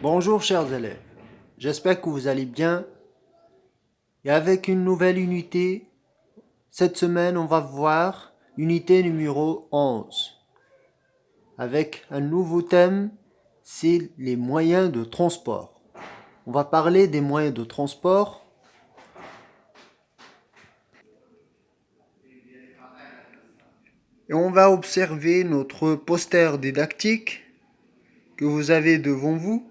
Bonjour chers élèves, j'espère que vous allez bien et avec une nouvelle unité, cette semaine on va voir unité numéro 11 avec un nouveau thème, c'est les moyens de transport. On va parler des moyens de transport et on va observer notre poster didactique que vous avez devant vous.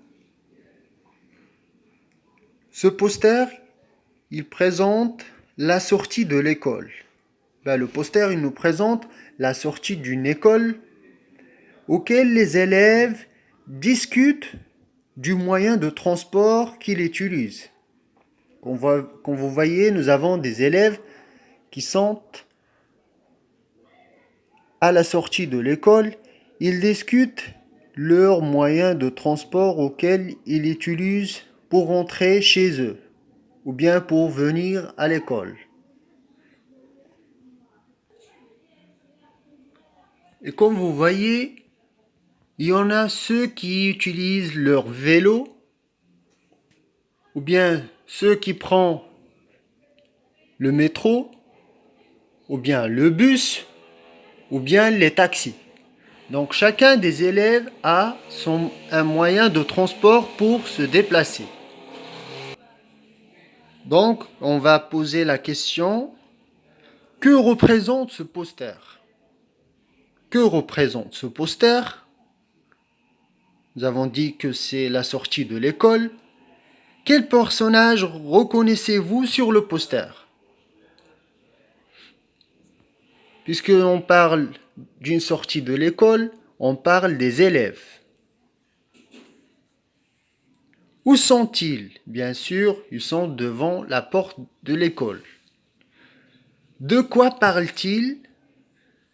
Ce poster, il présente la sortie de l'école. Le poster, il nous présente la sortie d'une école auquel les élèves discutent du moyen de transport qu'ils utilisent. Comme vous voyez, nous avons des élèves qui sont à la sortie de l'école. Ils discutent leurs moyens de transport auxquels ils utilisent pour rentrer chez eux ou bien pour venir à l'école. Et comme vous voyez, il y en a ceux qui utilisent leur vélo ou bien ceux qui prennent le métro ou bien le bus ou bien les taxis. Donc chacun des élèves a un moyen de transport pour se déplacer. Donc on va poser la question, que représente ce poster? Que représente ce poster? Nous avons dit que c'est la sortie de l'école. Quel personnage reconnaissez-vous sur le poster? Puisque on parle d'une sortie de l'école, on parle des élèves. Où sont-ils? Bien sûr, ils sont devant la porte de l'école. De quoi parlent-ils?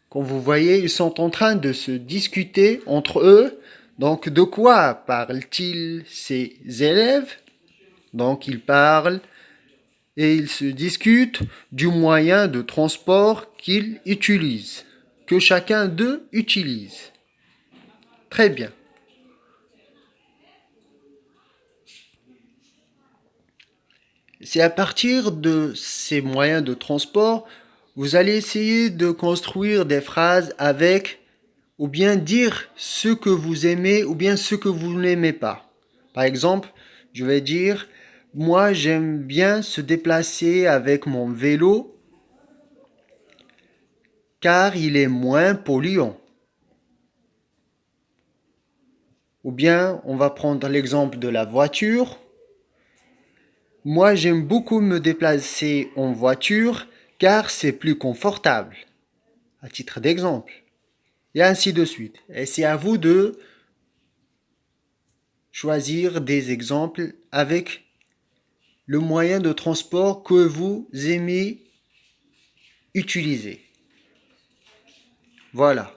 Comme vous voyez, ils sont en train de se discuter entre eux. Donc, de quoi parlent-ils ces élèves? Donc, ils parlent et ils se discutent du moyen de transport qu'ils utilisent, que chacun d'eux utilise. Très bien. C'est à partir de ces moyens de transport, vous allez essayer de construire des phrases avec ou bien dire ce que vous aimez ou bien ce que vous n'aimez pas. Par exemple, je vais dire, moi j'aime bien se déplacer avec mon vélo car il est moins polluant. Ou bien on va prendre l'exemple de la voiture. Moi j'aime beaucoup me déplacer en voiture car c'est plus confortable. À titre d'exemple. Et ainsi de suite. Et c'est à vous de choisir des exemples avec le moyen de transport que vous aimez utiliser. Voilà.